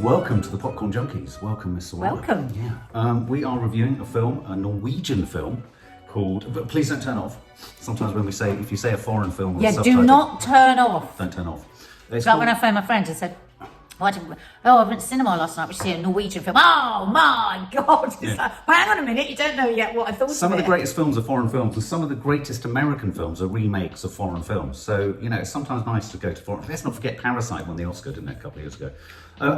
Welcome to the Popcorn Junkies. Welcome, Miss Sawalha. Welcome. Yeah. We are reviewing a film, a Norwegian film called. But please don't turn off. Sometimes when if you say a foreign film, with do not turn off. Don't turn off. It's like when I phoned my friend and said, I went to cinema last night. We see a Norwegian film. Oh my God! It's like, well, hang on a minute. You don't know yet what I thought. Some of the greatest films are foreign films, and some of the greatest American films are remakes of foreign films. So it's sometimes nice to go to foreign. Let's not forget Parasite won the Oscar, didn't it, a couple of years ago?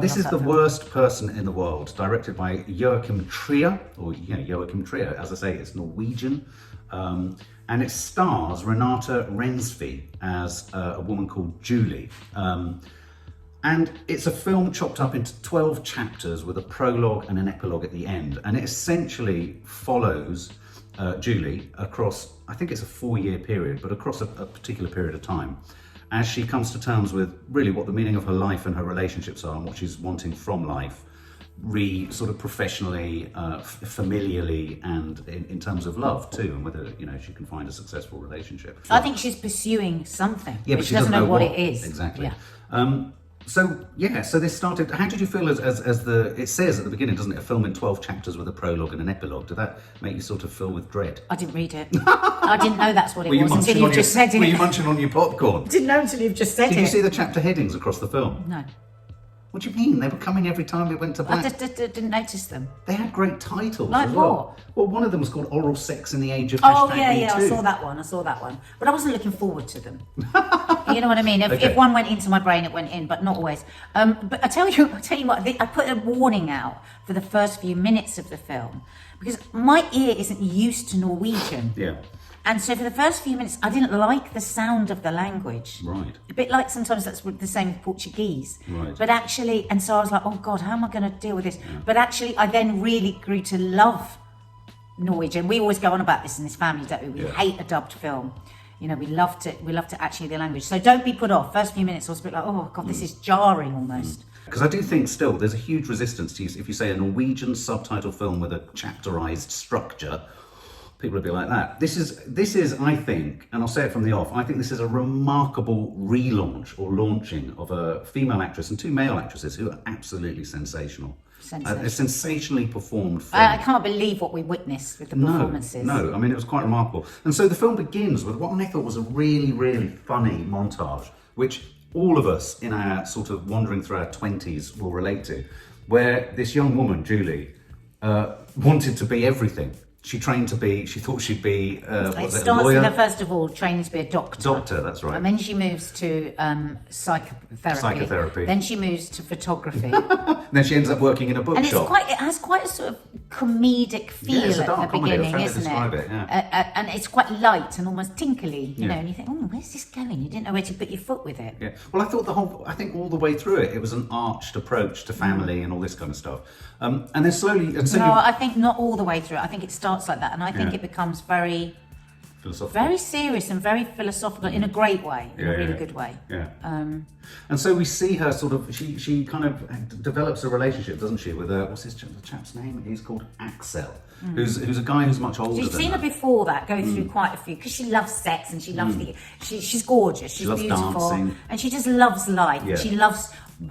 This is The Worst Person in the World, directed by Joachim Trier, Joachim Trier. As I say, it's Norwegian. And it stars Renate Reinsve as a woman called Julie. And it's a film chopped up into 12 chapters with a prologue and an epilogue at the end. And it essentially follows Julie across, I think it's a 4-year period, but across a particular period of time, as she comes to terms with really what the meaning of her life and her relationships are and what she's wanting from life, sort of professionally, familiarly, and in terms of love too, and whether she can find a successful relationship. I think she's pursuing something. Yeah, but she doesn't know what it is. Exactly. Yeah. So this started. How did you feel as it says at the beginning, doesn't it? A film in 12 chapters with a prologue and an epilogue. Did that make you sort of fill with dread? I didn't read it. I didn't know that's what it was until you just said it. Were you munching on your popcorn? Didn't know until you've just said it. Did you see the chapter headings across the film? No. What do you mean? They were coming every time we went to black. I didn't notice them. They had great titles. Like as what? Well. Well, one of them was called Oral Sex in the Age of Oh, #Me yeah, Too. I saw that one. But I wasn't looking forward to them. You know what I mean? If one went into my brain, it went in, but not always. But I tell you what, I put a warning out for the first few minutes of the film because my ear isn't used to Norwegian. Yeah. And so for the first few minutes, I didn't like the sound of the language. Right. A bit like sometimes that's the same with Portuguese. Right. But actually, and so I was like, oh God, how am I going to deal with this? Yeah. But actually, I then really grew to love Norwegian. We always go on about this in this family, don't we? We hate a dubbed film. We love to actually the language. So don't be put off. First few minutes, I was a bit like, oh God, this is jarring almost. Because I do think still there's a huge resistance to use if you say a Norwegian subtitle film with a chapterized structure. People would be like that. This is, I think, and I'll say it from the off, I think this is a remarkable relaunch or launching of a female actress and 2 male actresses who are absolutely sensational. A sensationally performed film. I can't believe what we witnessed with the performances. No, I mean, it was quite remarkable. And so the film begins with what I thought was a really, really funny montage, which all of us in our sort of wandering through our 20s will relate to, where this young woman, Julie, wanted to be everything. She thought she'd be, a lawyer? It starts with her, first of all, training to be a doctor. Doctor, that's right. And then she moves to psychotherapy. Then she moves to photography. And then she ends up working in a bookshop. And it has quite a sort of comedic feel it's a at dark the comedy. beginning, isn't it? And it's quite light and almost tinkly, and you think, oh, where's this going? You didn't know where to put your foot with it. Yeah. Well, I think all the way through it was an arched approach to family and all this kind of stuff. And then slowly... I think not all the way through it. I think it starts like that, and I think it becomes very serious and very philosophical in a great way, in a really good way. Yeah. And so we see her sort of, she kind of develops a relationship, doesn't she, with what's the chap's name? He's called Axel, who's a guy who's much older than her. She's seen her before that, go through quite a few, because she loves sex and she loves she's gorgeous, she's beautiful, dancing. And she just loves life. Yeah.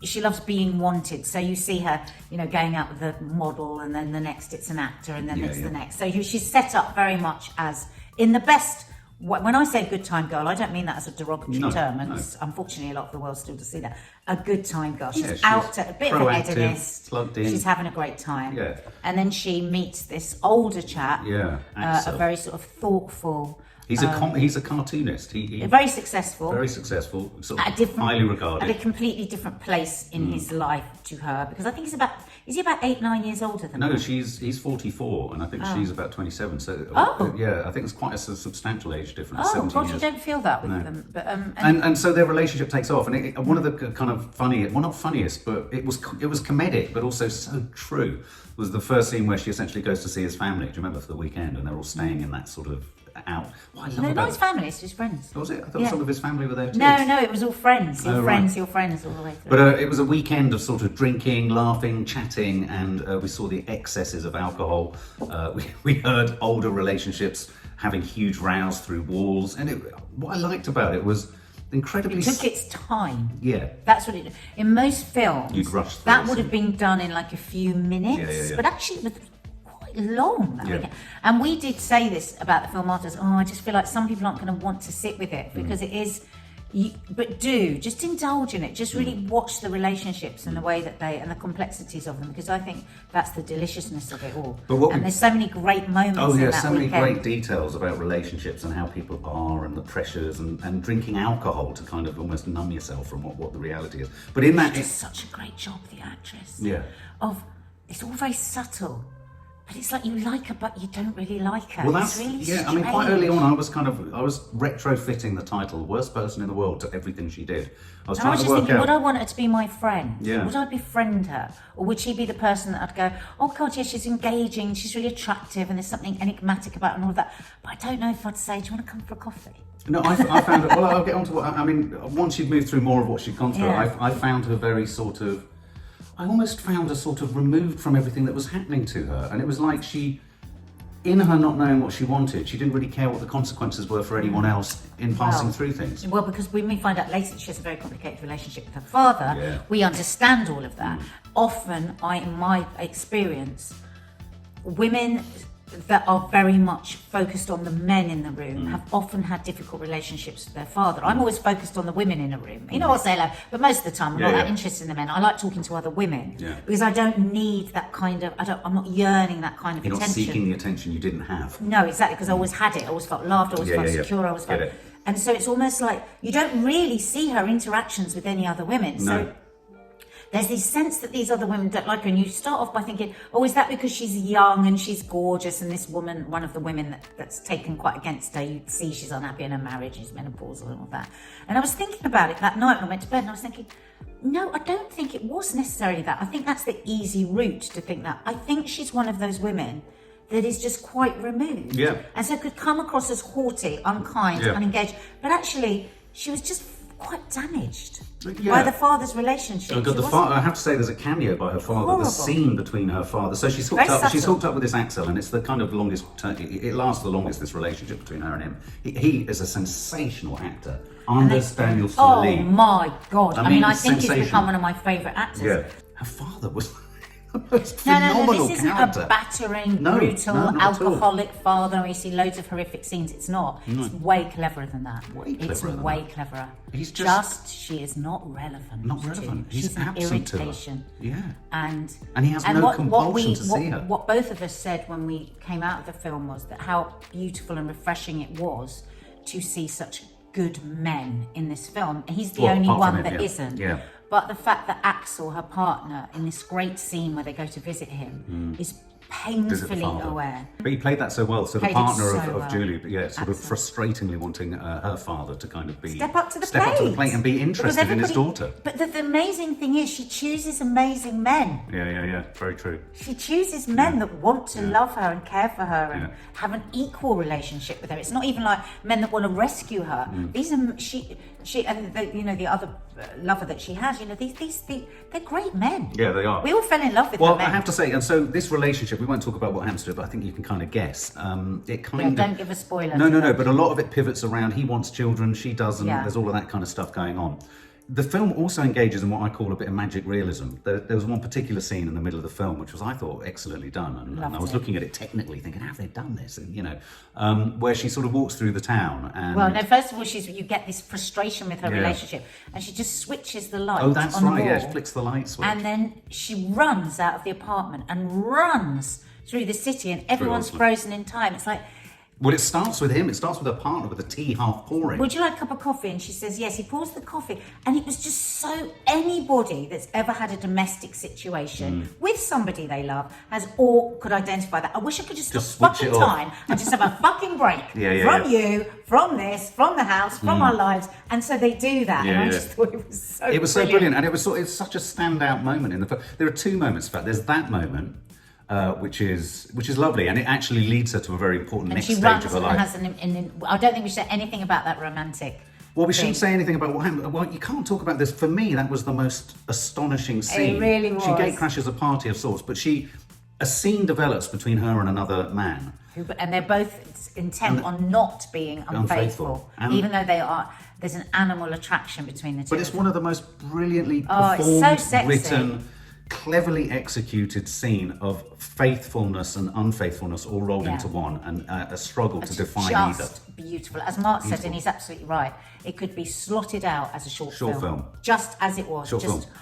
She loves being wanted. So you see her, going out with a model, and then the next it's an actor, and then it's the next. So she's set up very much as in the best. When I say good time girl, I don't mean that as a derogatory term, and unfortunately a lot of the world still does see that. A good time girl. She's out to a bit of a hedonist. Plugged in. She's having a great time. Yeah. And then she meets this older chap. Yeah. A very sort of thoughtful. He's a cartoonist. He very successful. Very successful. Sort of highly regarded. At a completely different place in his life to her, because I think is he about 8-9 years older than her? No, he's 44, and I think she's about 27. So I think it's quite a substantial age difference. Oh God, years. You don't feel that with them. But and so their relationship takes off, and one of the kind of funny, well, not funniest, but it was comedic, but also so true, was the first scene where she essentially goes to see his family. Do you remember, for the weekend, and they're all staying in that sort of out. Not his family, it's his friends. Was it? I thought some of his family were there too. No, it was all friends. Your friends all the way through. But it was a weekend of sort of drinking, laughing, chatting, and we saw the excesses of alcohol. We heard older relationships having huge rows through walls, and what I liked about it was incredibly... It took its time. Yeah. That's what it... In most films, you'd rush through that would have been done in like a few minutes. Yeah. But actually, it was quite long. Yeah. And we did say this about the film afterwards. I just feel like some people aren't going to want to sit with it because it is... but just indulge in it. Just really watch the relationships and the way that and the complexities of them, because I think that's the deliciousness of it all. And there's so many great moments. Oh yeah, in that so many weekend. great details about relationships and how people are and the pressures and drinking alcohol to kind of almost numb yourself from what the reality is. But in that, she does such a great job, the actress. Yeah. It's all very subtle. But it's like you like her, but you don't really like her. Well, that's it's really yeah. I mean, quite early on, I was retrofitting the title "Worst Person in the World" to everything she did. I was trying to work out. Would I want her to be my friend? Yeah. Would I befriend her, or would she be the person that I'd go, oh God, yeah, she's engaging, she's really attractive, and there's something enigmatic about her and all of that. But I don't know if I'd say, do you want to come for a coffee? No, I found her. Well, I'll get on to what I mean. Once you've moved through more of what she'd gone through, I found her very sort of. I almost found her sort of removed from everything that was happening to her, and it was like she. In her not knowing what she wanted, she didn't really care what the consequences were for anyone else in passing through things. Well, because when we find out later that she has a very complicated relationship with her father, we understand all of that. Often, in my experience, women that are very much focused on the men in the room have often had difficult relationships with their father. I'm always focused on the women in a room. You know, I'll say that, but most of the time I'm not that interested in the men. I like talking to other women because I don't need that kind of, I'm not yearning that kind of You're attention. not seeking the attention you didn't have. No, exactly, because I always had it. I always felt loved, I always felt secure, I always felt... And so it's almost like you don't really see her interactions with any other women. So there's this sense that these other women don't like her, and you start off by thinking, oh, is that because she's young and she's gorgeous, and this woman, one of the women that's taken quite against her, you see she's unhappy in her marriage, she's menopausal and all that. And I was thinking about it that night when I went to bed, and I was thinking, no, I don't think it was necessarily that. I think that's the easy route to think that. I think she's one of those women that is just quite removed. Yeah. And so could come across as haughty, unkind, unengaged, but actually she was just quite damaged by the father's relationship. I have to say, there's a cameo by her father. Horrible. The scene between her father. So she's hooked up. She's hooked up with this Axel, and it's the kind of longest. It lasts the longest. This relationship between her and him. He is a sensational actor. Anders Daniel Lee. Oh my God! I mean, I think he's sensational. become one of my favourite actors. Yeah. Her father was. Most phenomenal this isn't character. a battering, brutal, alcoholic father where you see loads of horrific scenes. It's not. It's way cleverer than that. Way cleverer. He's she is not relevant. Not relevant. She's an irritation. Yeah. And he has no compulsion to see her. What both of us said when we came out of the film was that how beautiful and refreshing it was to see such good men in this film. He's the only one that isn't. Yeah. But the fact that Axel, her partner, in this great scene where they go to visit him, is painfully aware. But he played that so well. So the partner of Julie, sort of frustratingly wanting her father to kind of step up to the plate and be interested in his daughter. But the amazing thing is, she chooses amazing men. Yeah. Very true. She chooses men that want to love her and care for her and have an equal relationship with her. It's not even like men that want to rescue her. These are she and the other lover that she has. They're great men. Yeah, they are. We all fell in love with them. Well, I have to say, and so this relationship, we won't talk about what happens to it, but I think you can kind of guess. Don't give a spoiler. No, but a lot of it pivots around he wants children, she doesn't. There's all of that kind of stuff going on. The film also engages in what I call a bit of magic realism. There was one particular scene in the middle of the film, which was, I thought, excellently done. And I was looking at it technically, thinking, how have they done this? And, where she sort of walks through the town. And well, no, first of all, you get this frustration with her relationship, and she just switches the light. Oh, that's on right, the wall, she flicks the light switch. And then she runs out of the apartment and runs through the city, and everyone's frozen in time. It's like... Well, it starts with him. It starts with her partner with the tea half pouring. Would you like a cup of coffee? And she says yes. He pours the coffee. And it was just so... Anybody that's ever had a domestic situation with somebody they love could identify that. I wish I could just stop fucking time and just have a fucking break from you, from this, from the house, from our lives. And so they do that. And I just thought it was so brilliant. It was so brilliant. And it's such a standout moment in the film. There are two moments, in fact. There's that moment... which is lovely, and it actually leads her to a very important next stage of her life. I don't think we should say anything about that romantic. Well, we shouldn't say anything about what happened. Well, you can't talk about this. For me, that was the most astonishing scene. It really was. She gatecrashes a party of sorts, but a scene develops between her and another man. And they're both intent on not being unfaithful. Even though there's an animal attraction between the two. But it's of them. one of the most brilliantly it's performed, so sexy. written, cleverly executed scene of faithfulness and unfaithfulness all rolled into one, and a struggle to define either. Just beautiful. As Mark said, and he's absolutely right, it could be slotted out as a short film. Just as it was. Short just, film.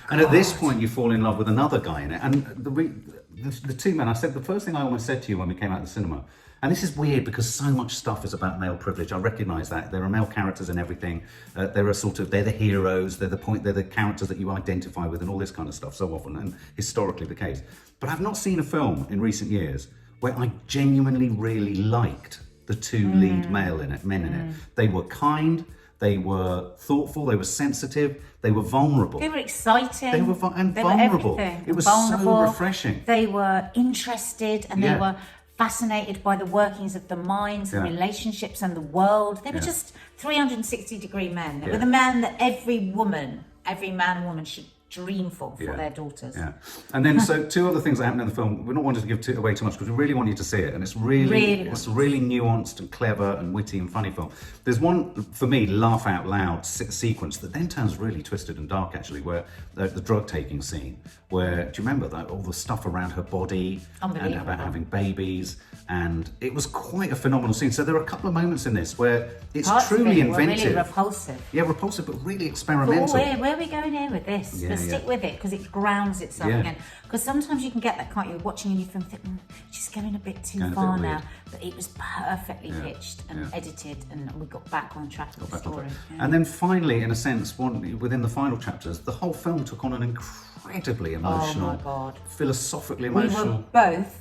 And at this point, you fall in love with another guy in it. And the two men, I said, the first thing I almost said to you when we came out of the cinema, and this is weird because so much stuff is about male privilege. I recognise that. There are male characters in everything. They're the heroes, they're the characters that you identify with and all this kind of stuff so often, and historically the case. But I've not seen a film in recent years where I genuinely really liked the two lead men in it. They were kind, they were thoughtful, they were sensitive, they were vulnerable. They were exciting. They were vulnerable. Were everything. It was vulnerable. so refreshing. They were interested, and they were fascinated by the workings of the minds and relationships and the world. They were just 360-degree men. They were the men that every man and woman should dream for their daughters. Yeah. And then, so two other things that happen in the film. We're not wanting to give away too much because we really want you to see it, and it's really nuanced and clever and witty and funny film. There's one, for me, laugh out loud sequence that then turns really twisted and dark, actually, where the drug taking scene, where, do you remember that, all the stuff around her body and about having babies, and it was quite a phenomenal scene. So there are a couple of moments in this where it's truly inventive. Really repulsive. Yeah, repulsive, but really experimental. But where are we going here with this? Stick with it, because it grounds itself again. Because sometimes you can get that, can't you? Watching a new film, think, she's going a bit too far now. But it was perfectly pitched and edited, and we got back on track with the story. Yeah. And then finally, in a sense, within the final chapters, the whole film took on an incredibly emotional, philosophically emotional. We were both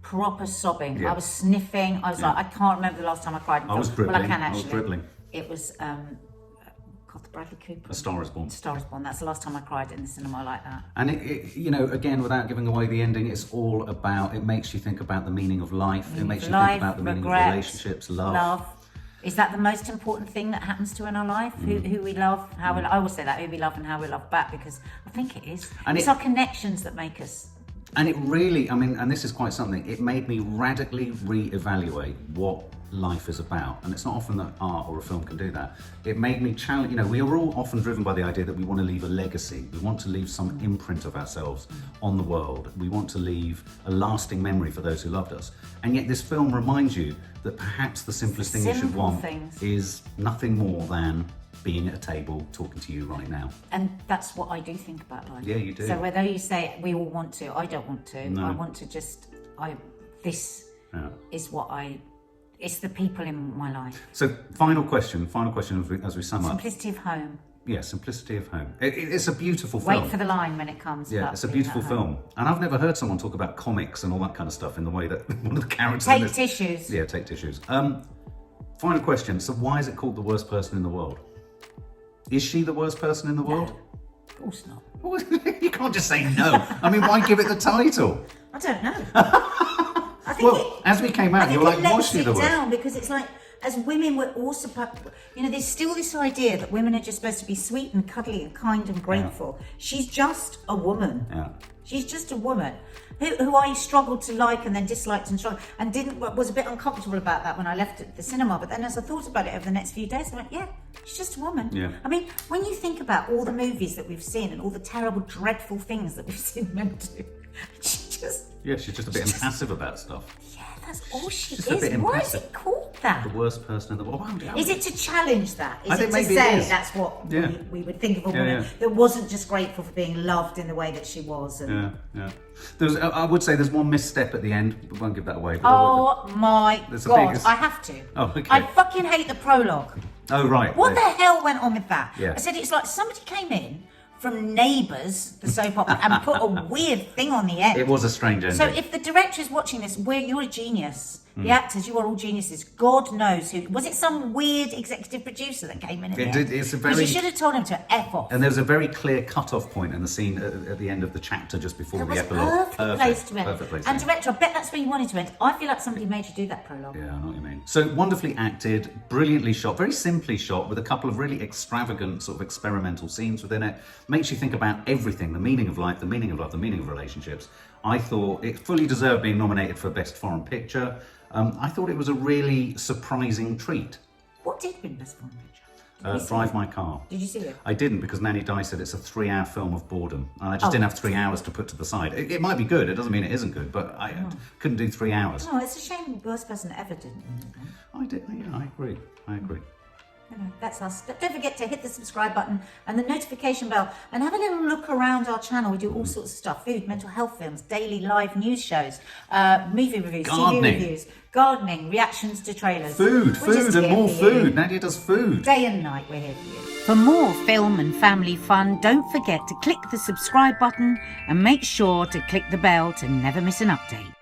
proper sobbing. Yeah. I was sniffing. I was like, I can't remember the last time I cried. I was dribbling. Well, I can actually. I was dribbling. It was. Bradley Cooper. A Star is Born. Star is Born. That's the last time I cried in the cinema like that. And again, without giving away the ending, it's all about. It makes you think about the meaning of life. It makes you think about the meaning of relationships, love. Is that the most important thing that happens to in our life? Who we love, how we. I always say that, who we love and how we love back, because I think it is. And it's our connections that make us. And it really, and this is quite something. It made me radically re-evaluate what life is about, and it's not often that art or a film can do that. It made me challenge. We are all often driven by the idea that we want to leave a legacy. We want to leave some imprint of ourselves on the world. We want to leave a lasting memory for those who loved us. And yet, this film reminds you that perhaps the simplest thing you should want is nothing more than being at a table talking to you right now. And that's what I do think about life. Yeah, you do. So whether you say we all want to, I don't want to. No. I want to just. This is what I. It's the people in my life. So, final question as we sum up. Simplicity of home. Yeah, simplicity of home. It's a beautiful film. Wait for the line when it comes. Yeah, it's a beautiful film. And I've never heard someone talk about comics and all that kind of stuff in the way that one of the characters... Take tissues. Yeah, take tissues. Final question. So why is it called The Worst Person in the World? Is she the worst person in the world? No, of course not. You can't just say no. Why give it the title? I don't know. I think as we came out, you're like, was she the worst? Down, because it's like, as women, we're all supposed, there's still this idea that women are just supposed to be sweet and cuddly and kind and grateful. Yeah. She's just a woman. Yeah. She's just a woman who I struggled to like and then disliked and struggled and was a bit uncomfortable about that when I left the cinema. But then as I thought about it over the next few days, I went, yeah, she's just a woman. Yeah. When you think about all the movies that we've seen and all the terrible, dreadful things that we've seen men do, she's just a bit impassive about stuff. Yeah, that's all she is. Why is it called that? The worst person in the world. Is it to challenge that? Is it to say that's what we would think of a woman that wasn't just grateful for being loved in the way that she was? And... Yeah. I would say there's one misstep at the end, but won't give that away. Oh my God, I have to. Oh, okay. I fucking hate the prologue. Oh, right. What the hell went on with that? Yeah. I said it's like somebody came in from Neighbours, the soap opera, and put a weird thing on the end. It was a strange ending. So if the director is watching this, you're a genius. The actors, you are all geniuses. God knows who. Was it some weird executive producer that came in? It's a very. Because you should have told him to F off. And there's a very clear cut-off point in the scene at the end of the chapter just before the epilogue. Perfect place to end. Perfect place. And director, I bet that's where you wanted to end. I feel like somebody made you do that prologue. Yeah, I know what you mean. So wonderfully acted, brilliantly shot, very simply shot, with a couple of really extravagant sort of experimental scenes within it. Makes you think about everything: the meaning of life, the meaning of love, the meaning of relationships. I thought it fully deserved being nominated for Best Foreign Picture. I thought it was a really surprising treat. What did win Best Foreign Picture? Did we see Drive it? My Car. Did you see it? I didn't, because Nanny Dye said it's a 3-hour film of boredom. And I just didn't have 3 hours to put to the side. It might be good, it doesn't mean it isn't good, but I couldn't do 3 hours. No, it's a shame the worst person ever didn't win it. I did, yeah, I agree. Anyway, that's us. Don't forget to hit the subscribe button and the notification bell and have a little look around our channel. We do all sorts of stuff: food, mental health films, daily live news shows, movie reviews, Gardening. TV reviews, gardening, reactions to trailers. Food and more food. You. Nadia does food. Day and night, we're here for you. For more film and family fun, don't forget to click the subscribe button and make sure to click the bell to never miss an update.